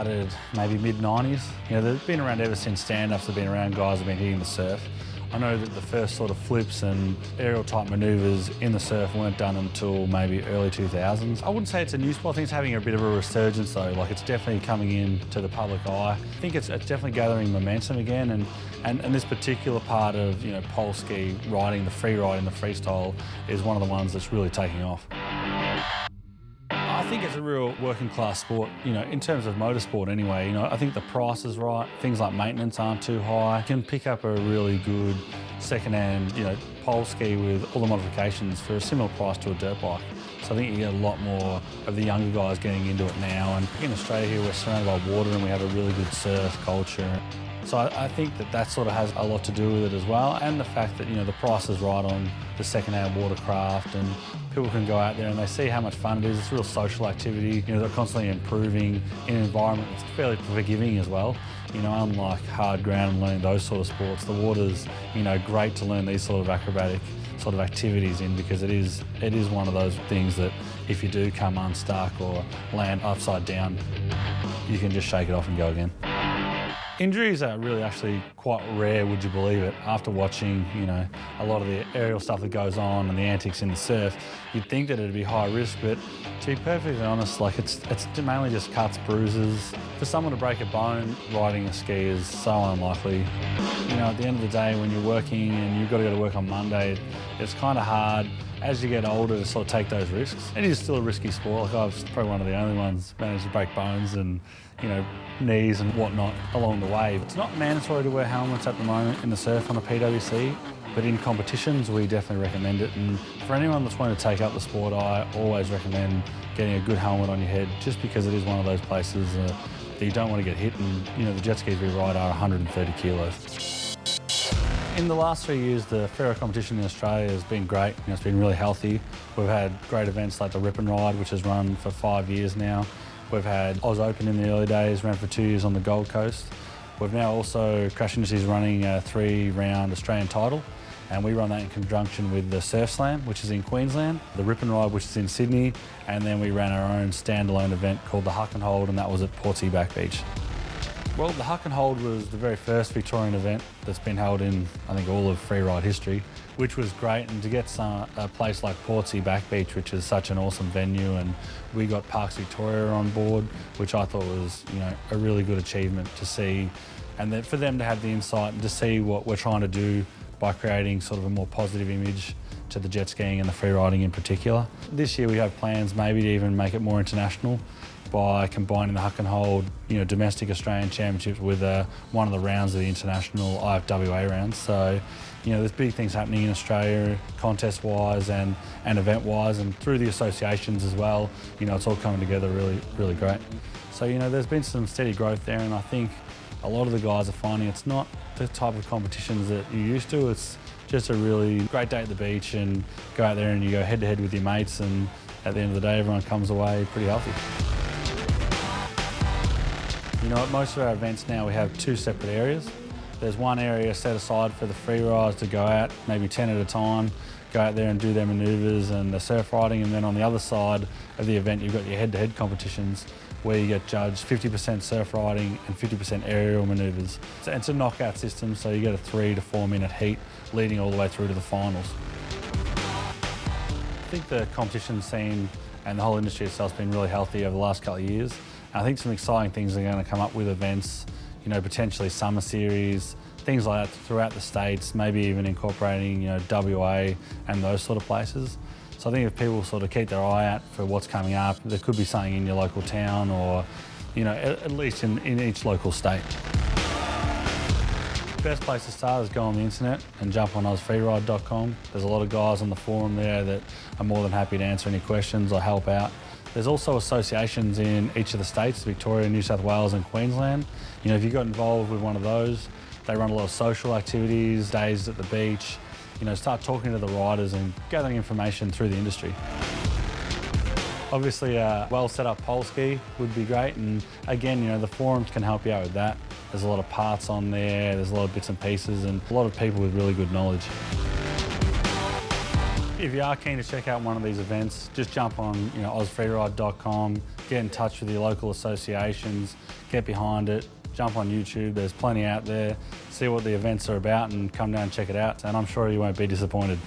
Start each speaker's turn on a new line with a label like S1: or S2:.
S1: started maybe mid-90s. You know, they've been around ever since stand-ups have been around, guys have been hitting the surf. I know that the first sort of flips and aerial type manoeuvres in the surf weren't done until maybe early 2000s. I wouldn't say it's a new sport, I think it's having a bit of a resurgence though, like it's definitely coming in to the public eye. I think it's definitely gathering momentum again, and this particular part of, you know, pole ski riding, the free riding, the freestyle is one of the ones that's really taking off. I think it's a real working class sport, you know, in terms of motorsport anyway. You know, I think the price is right, things like maintenance aren't too high. You can pick up a really good second-hand, you know, pole ski with all the modifications for a similar price to a dirt bike. So I think you get a lot more of the younger guys getting into it now. And in Australia here, we're surrounded by water and we have a really good surf culture. So I think that sort of has a lot to do with it as well, and the fact that, you know, the price is right on the second-hand watercraft and people can go out there and they see how much fun it is. It's a real social activity. You know, they're constantly improving in an environment that's fairly forgiving as well. You know, unlike hard ground and learning those sort of sports, the water's, you know, great to learn these sort of acrobatic sort of activities in, because it is one of those things that if you do come unstuck or land upside down, you can just shake it off and go again. Injuries are really actually quite rare, would you believe it? After watching, you know, a lot of the aerial stuff that goes on and the antics in the surf, you'd think that it'd be high risk, but to be perfectly honest, like it's mainly just cuts, bruises. For someone to break a bone riding a ski is so unlikely. You know, at the end of the day, when you're working and you've got to go to work on Monday, it's kind of hard as you get older to sort of take those risks. It is still a risky sport. Like, I was probably one of the only ones managed to break bones and, you know, knees and whatnot along the way. It's not mandatory to wear helmets at the moment in the surf on the PWC, but in competitions we definitely recommend it. And for anyone that's wanting to take up the sport, I always recommend getting a good helmet on your head, just because it is one of those places that you don't want to get hit. And, you know, the jet skis we ride are 130 kilos. In the last 3 years, the Ferro competition in Australia has been great. You know, it's been really healthy. We've had great events like the Rip and Ride, which has run for 5 years now. We've had Oz Open in the early days, ran for 2 years on the Gold Coast. We've now also, Crash Industries running a 3-round Australian title, and we run that in conjunction with the Surf Slam, which is in Queensland, the Rip and Ride, which is in Sydney, and then we ran our own standalone event called the Huck and Hold, and that was at Portsea Back Beach. Well, the Huck and Hold was the very first Victorian event that's been held in, I think, all of freeride history, which was great. And to get a place like Portsea Back Beach, which is such an awesome venue, and we got Parks Victoria on board, which I thought was, you know, a really good achievement to see, and then for them to have the insight and to see what we're trying to do by creating sort of a more positive image to the jet skiing and the freeriding in particular. This year we have plans maybe to even make it more international by combining the Huck and Hold, you know, domestic Australian championships with one of the rounds of the international IFWA rounds. So, you know, there's big things happening in Australia, contest-wise and event-wise, and through the associations as well. You know, it's all coming together really, really great. So, you know, there's been some steady growth there, and I think a lot of the guys are finding it's not the type of competitions that you're used to. It's just a really great day at the beach, and go out there and you go head-to-head with your mates, and at the end of the day, everyone comes away pretty healthy. You know, at most of our events now we have 2 separate areas. There's one area set aside for the free riders to go out, maybe 10 at a time, go out there and do their manoeuvres and the surf riding, and then on the other side of the event you've got your head-to-head competitions where you get judged 50% surf riding and 50% aerial manoeuvres. So it's a knockout system, so you get a 3 to 4 minute heat leading all the way through to the finals. I think the competition scene and the whole industry itself has been really healthy over the last couple of years. I think some exciting things are going to come up with events, you know, potentially summer series, things like that throughout the States, maybe even incorporating, you know, WA and those sort of places. So I think if people sort of keep their eye out for what's coming up, there could be something in your local town or, you know, at least in each local state. Best place to start is go on the internet and jump on AusFreeride.com. There's a lot of guys on the forum there that are more than happy to answer any questions or help out. There's also associations in each of the states, Victoria, New South Wales and Queensland. You know, if you got involved with one of those, they run a lot of social activities, days at the beach. You know, start talking to the riders and gathering information through the industry. Obviously, a well set up pole ski would be great, and again, you know, the forums can help you out with that. There's a lot of parts on there, there's a lot of bits and pieces, and a lot of people with really good knowledge. If you are keen to check out one of these events, just jump on, you know, AusFreeride.com, get in touch with your local associations, get behind it, jump on YouTube, there's plenty out there, see what the events are about and come down and check it out, and I'm sure you won't be disappointed.